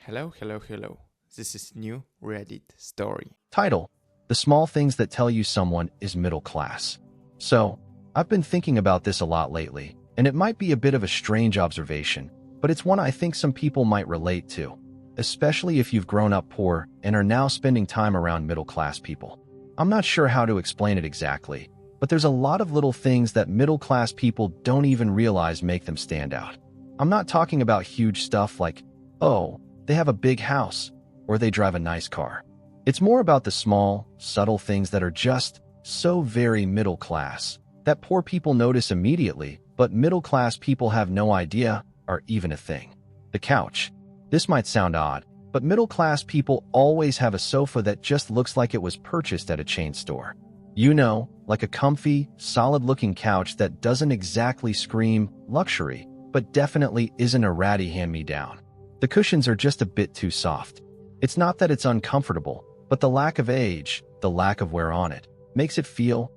Hello, hello, hello. This is new Reddit story. Title: The small things that tell you someone is middle class. So, I've been thinking about this a lot lately, and it might be a bit of a strange observation, but it's one I think some people might relate to, especially if you've grown up poor and are now spending time around middle class people. I'm not sure how to explain it exactly, but there's a lot of little things that middle class people don't even realize make them stand out. I'm not talking about huge stuff like, oh, they have a big house, or they drive a nice car. It's more about the small, subtle things that are just so very middle class that poor people notice immediately, but middle class people have no idea are even a thing. The couch. This might sound odd, but middle class people always have a sofa that just looks like it was purchased at a chain store. You know, like a comfy, solid-looking couch that doesn't exactly scream luxury, but definitely isn't a ratty hand-me-down. The cushions are just a bit too soft. It's not that it's uncomfortable, but the lack of age, the lack of wear on it, makes it feel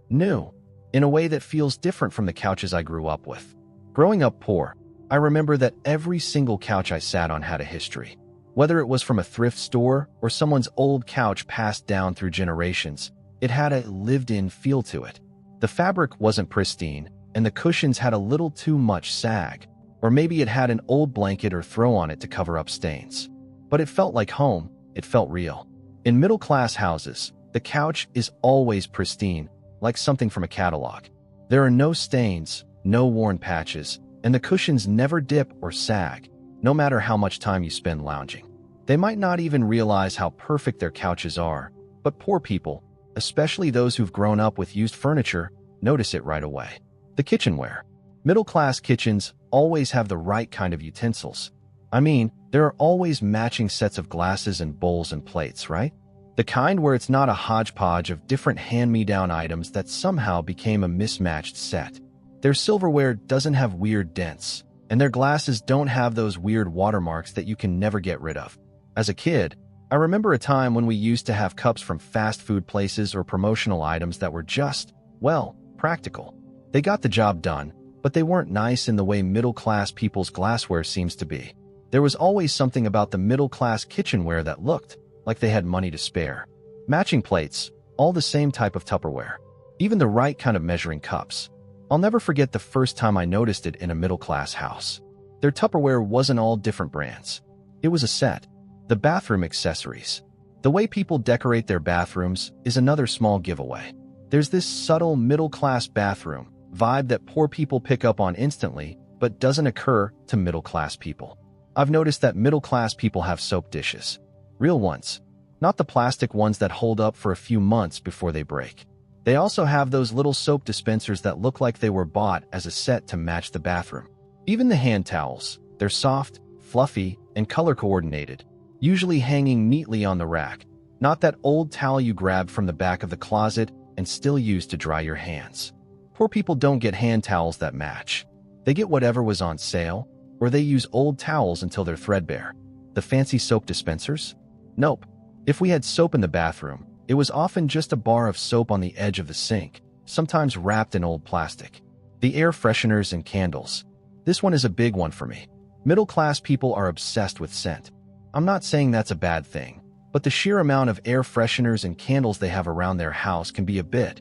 new, in a way that feels different from the couches I grew up with. Growing up poor, I remember that every single couch I sat on had a history. Whether it was from a thrift store or someone's old couch passed down through generations, it had a lived-in feel to it. The fabric wasn't pristine, and the cushions had a little too much sag. Or maybe it had an old blanket or throw on it to cover up stains. But it felt like home, it felt real. In middle-class houses, the couch is always pristine, like something from a catalog. There are no stains, no worn patches, and the cushions never dip or sag, no matter how much time you spend lounging. They might not even realize how perfect their couches are, but poor people, especially those who've grown up with used furniture, notice it right away. The kitchenware. Middle-class kitchens always have the right kind of utensils. I mean, there are always matching sets of glasses and bowls and plates, right? The kind where it's not a hodgepodge of different hand-me-down items that somehow became a mismatched set. Their silverware doesn't have weird dents, and their glasses don't have those weird watermarks that you can never get rid of. As a kid, I remember a time when we used to have cups from fast food places or promotional items that were just, well, practical. They got the job done, but they weren't nice in the way middle-class people's glassware seems to be. There was always something about the middle-class kitchenware that looked like they had money to spare. Matching plates, all the same type of Tupperware, even the right kind of measuring cups. I'll never forget the first time I noticed it in a middle-class house. Their Tupperware wasn't all different brands. It was a set. The bathroom accessories. The way people decorate their bathrooms is another small giveaway. There's this subtle middle-class bathroom vibe that poor people pick up on instantly, but doesn't occur to middle-class people. I've noticed that middle-class people have soap dishes. Real ones. Not the plastic ones that hold up for a few months before they break. They also have those little soap dispensers that look like they were bought as a set to match the bathroom. Even the hand towels. They're soft, fluffy, and color-coordinated, usually hanging neatly on the rack. Not that old towel you grabbed from the back of the closet and still use to dry your hands. Poor people don't get hand towels that match. They get whatever was on sale, or they use old towels until they're threadbare. The fancy soap dispensers? Nope. If we had soap in the bathroom, it was often just a bar of soap on the edge of the sink, sometimes wrapped in old plastic. The air fresheners and candles. This one is a big one for me. Middle-class people are obsessed with scent. I'm not saying that's a bad thing, but the sheer amount of air fresheners and candles they have around their house can be a bit,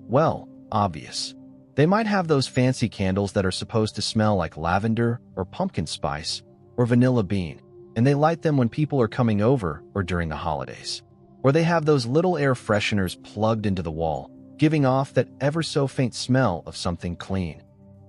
well, obvious. They might have those fancy candles that are supposed to smell like lavender or pumpkin spice or vanilla bean, and they light them when people are coming over or during the holidays. Or they have those little air fresheners plugged into the wall, giving off that ever so faint smell of something clean.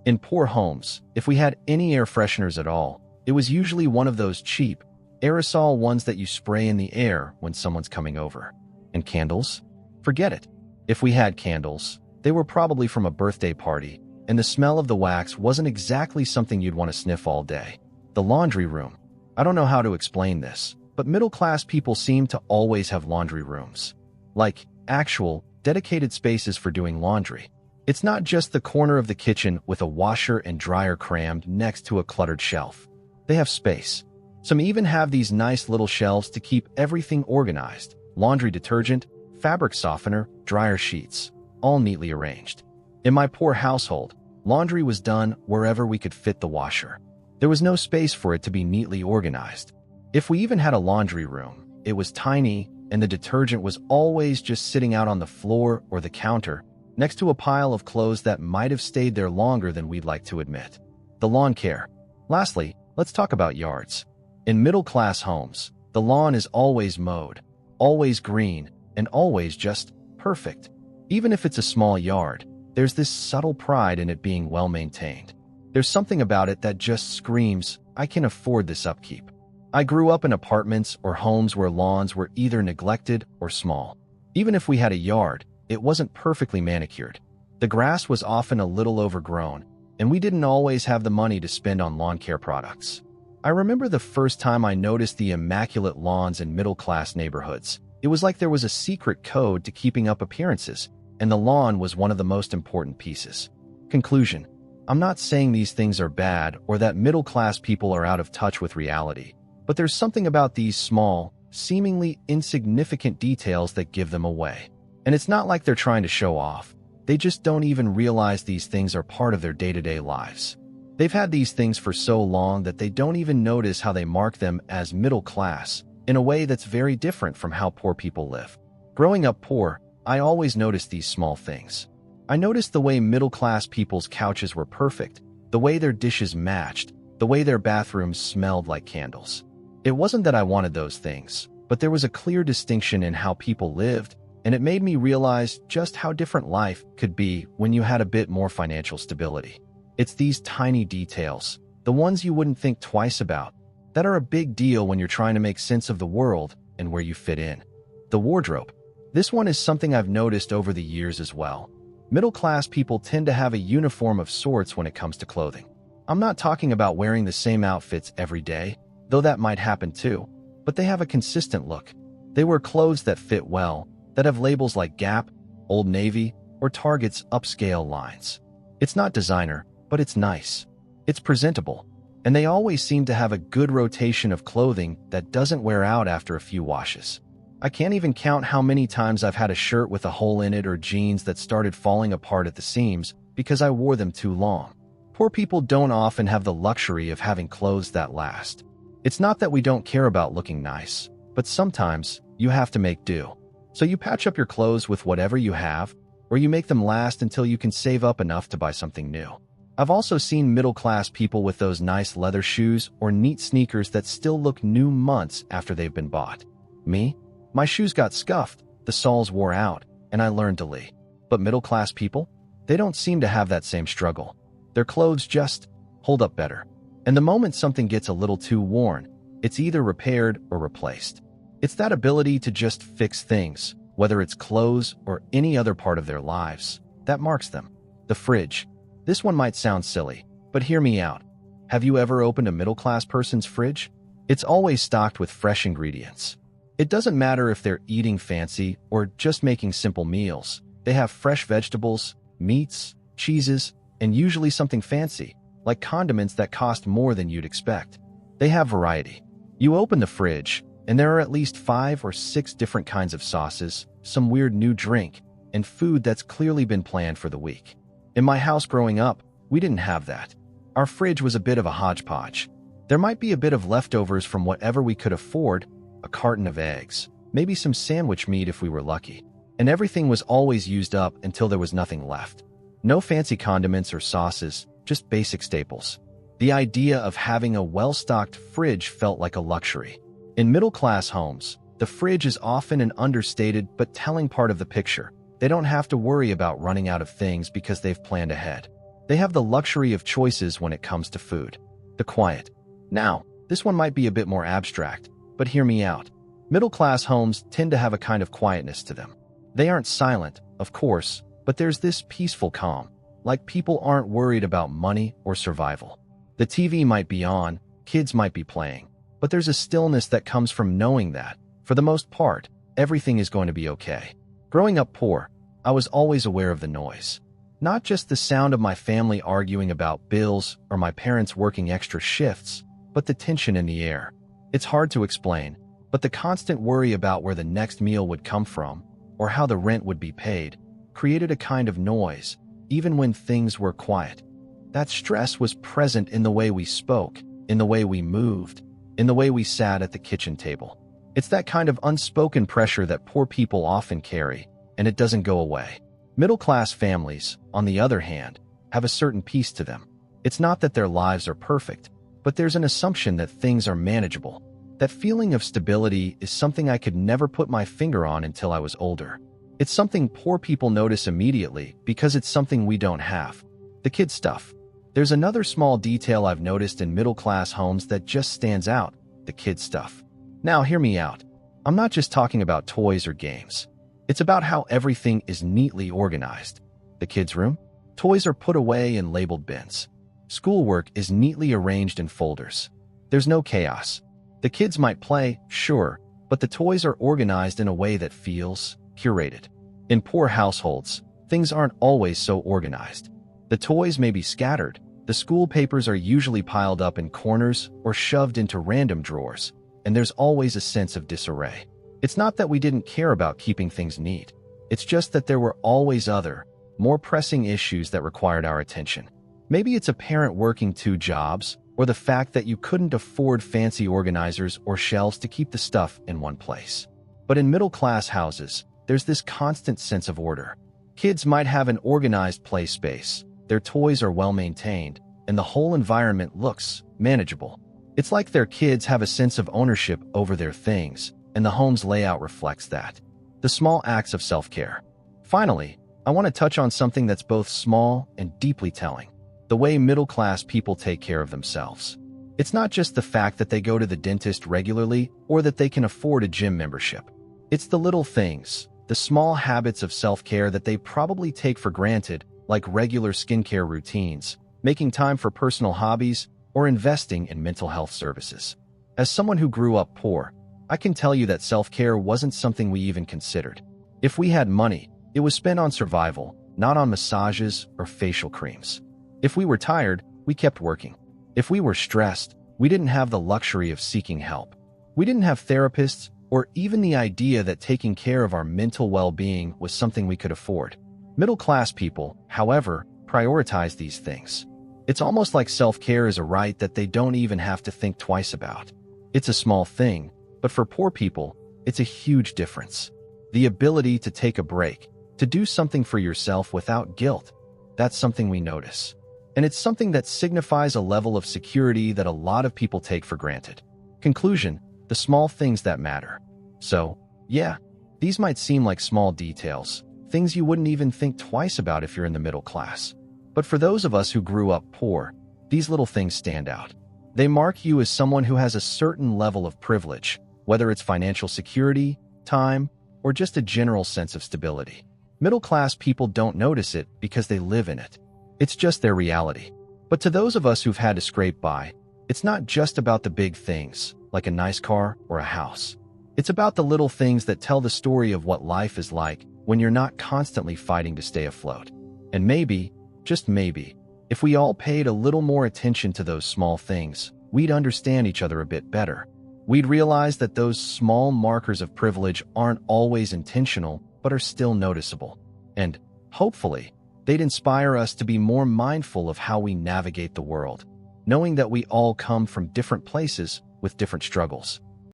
In poor homes, if we had any air fresheners at all, it was usually one of those cheap, aerosol ones that you spray in the air when someone's coming over. And candles? Forget it. If we had candles, they were probably from a birthday party, and the smell of the wax wasn't exactly something you'd want to sniff all day. The laundry room. I don't know how to explain this, but middle-class people seem to always have laundry rooms. Like, actual, dedicated spaces for doing laundry. It's not just the corner of the kitchen with a washer and dryer crammed next to a cluttered shelf. They have space. Some even have these nice little shelves to keep everything organized. Laundry detergent, fabric softener, dryer sheets. All neatly arranged. In my poor household, laundry was done wherever we could fit the washer. There was no space for it to be neatly organized. If we even had a laundry room, it was tiny, and the detergent was always just sitting out on the floor or the counter, next to a pile of clothes that might have stayed there longer than we'd like to admit. The lawn care. Lastly, let's talk about yards. In middle-class homes, the lawn is always mowed, always green, and always just perfect. Even if it's a small yard, there's this subtle pride in it being well-maintained. There's something about it that just screams, I can afford this upkeep. I grew up in apartments or homes where lawns were either neglected or small. Even if we had a yard, it wasn't perfectly manicured. The grass was often a little overgrown, and we didn't always have the money to spend on lawn care products. I remember the first time I noticed the immaculate lawns in middle-class neighborhoods. It was like there was a secret code to keeping up appearances, and the lawn was one of the most important pieces. Conclusion. I'm not saying these things are bad or that middle-class people are out of touch with reality, but there's something about these small, seemingly insignificant details that give them away. And it's not like they're trying to show off. They just don't even realize these things are part of their day-to-day lives. They've had these things for so long that they don't even notice how they mark them as middle class in a way that's very different from how poor people live. Growing up poor, I always noticed these small things. I noticed the way middle-class people's couches were perfect, the way their dishes matched, the way their bathrooms smelled like candles. It wasn't that I wanted those things, but there was a clear distinction in how people lived, and it made me realize just how different life could be when you had a bit more financial stability. It's these tiny details, the ones you wouldn't think twice about, that are a big deal when you're trying to make sense of the world and where you fit in. The wardrobe. This one is something I've noticed over the years as well. Middle-class people tend to have a uniform of sorts when it comes to clothing. I'm not talking about wearing the same outfits every day, though that might happen too, but they have a consistent look. They wear clothes that fit well, that have labels like Gap, Old Navy, or Target's upscale lines. It's not designer, but it's nice. It's presentable, and they always seem to have a good rotation of clothing that doesn't wear out after a few washes. I can't even count how many times I've had a shirt with a hole in it or jeans that started falling apart at the seams because I wore them too long. Poor people don't often have the luxury of having clothes that last. It's not that we don't care about looking nice, but sometimes you have to make do. So you patch up your clothes with whatever you have, or you make them last until you can save up enough to buy something new. I've also seen middle-class people with those nice leather shoes or neat sneakers that still look new months after they've been bought. Me? My shoes got scuffed, the soles wore out, and I learned to leave. But middle-class people? They don't seem to have that same struggle. Their clothes just hold up better. And the moment something gets a little too worn, it's either repaired or replaced. It's that ability to just fix things, whether it's clothes or any other part of their lives, that marks them. The fridge. This one might sound silly, but hear me out. Have you ever opened a middle-class person's fridge? It's always stocked with fresh ingredients. It doesn't matter if they're eating fancy or just making simple meals. They have fresh vegetables, meats, cheeses, and usually something fancy, like condiments that cost more than you'd expect. They have variety. You open the fridge, and there are at least 5 or 6 different kinds of sauces, some weird new drink, and food that's clearly been planned for the week. In my house growing up, we didn't have that. Our fridge was a bit of a hodgepodge. There might be a bit of leftovers from whatever we could afford, a carton of eggs, maybe some sandwich meat if we were lucky, and everything was always used up until there was nothing left. No fancy condiments or sauces, just basic staples. The idea of having a well-stocked fridge felt like a luxury. In middle-class homes, the fridge is often an understated but telling part of the picture. They don't have to worry about running out of things because they've planned ahead. They have the luxury of choices when it comes to food. The quiet. Now, this one might be a bit more abstract, but hear me out. Middle-class homes tend to have a kind of quietness to them. They aren't silent, of course, but there's this peaceful calm, like people aren't worried about money or survival. The TV might be on, kids might be playing, but there's a stillness that comes from knowing that, for the most part, everything is going to be okay. Growing up poor, I was always aware of the noise. Not just the sound of my family arguing about bills or my parents working extra shifts, but the tension in the air. It's hard to explain, but the constant worry about where the next meal would come from or how the rent would be paid created a kind of noise, even when things were quiet. That stress was present in the way we spoke, in the way we moved, in the way we sat at the kitchen table. It's that kind of unspoken pressure that poor people often carry, and it doesn't go away. Middle-class families, on the other hand, have a certain peace to them. It's not that their lives are perfect, but there's an assumption that things are manageable. That feeling of stability is something I could never put my finger on until I was older. It's something poor people notice immediately because it's something we don't have. The kid stuff. There's another small detail I've noticed in middle-class homes that just stands out: the kid stuff. Now, hear me out. I'm not just talking about toys or games. It's about how everything is neatly organized. The kids' room? Toys are put away in labeled bins. Schoolwork is neatly arranged in folders. There's no chaos. The kids might play, sure, but the toys are organized in a way that feels curated. In poor households, things aren't always so organized. The toys may be scattered. The school papers are usually piled up in corners or shoved into random drawers, and there's always a sense of disarray. It's not that we didn't care about keeping things neat. It's just that there were always other, more pressing issues that required our attention. Maybe it's a parent working 2 jobs, or the fact that you couldn't afford fancy organizers or shelves to keep the stuff in one place. But in middle-class houses, there's this constant sense of order. Kids might have an organized play space, their toys are well-maintained, and the whole environment looks manageable. It's like their kids have a sense of ownership over their things, and the home's layout reflects that. The small acts of self-care. Finally, I want to touch on something that's both small and deeply telling: the way middle-class people take care of themselves. It's not just the fact that they go to the dentist regularly or that they can afford a gym membership. It's the little things, the small habits of self-care that they probably take for granted, like regular skincare routines, making time for personal hobbies, or investing in mental health services. As someone who grew up poor, I can tell you that self-care wasn't something we even considered. If we had money, it was spent on survival, not on massages or facial creams. If we were tired, we kept working. If we were stressed, we didn't have the luxury of seeking help. We didn't have therapists or even the idea that taking care of our mental well-being was something we could afford. Middle-class people, however, prioritize these things. It's almost like self-care is a right that they don't even have to think twice about. It's a small thing, but for poor people, it's a huge difference. The ability to take a break, to do something for yourself without guilt, that's something we notice. And it's something that signifies a level of security that a lot of people take for granted. Conclusion: the small things that matter. So, yeah, these might seem like small details, things you wouldn't even think twice about if you're in the middle class. But for those of us who grew up poor, these little things stand out. They mark you as someone who has a certain level of privilege, whether it's financial security, time, or just a general sense of stability. Middle-class people don't notice it because they live in it. It's just their reality. But to those of us who've had to scrape by, it's not just about the big things, like a nice car or a house. It's about the little things that tell the story of what life is like when you're not constantly fighting to stay afloat. And maybe, just maybe, if we all paid a little more attention to those small things, we'd understand each other a bit better. We'd realize that those small markers of privilege aren't always intentional, but are still noticeable. And, hopefully, they'd inspire us to be more mindful of how we navigate the world, knowing that we all come from different places with different struggles.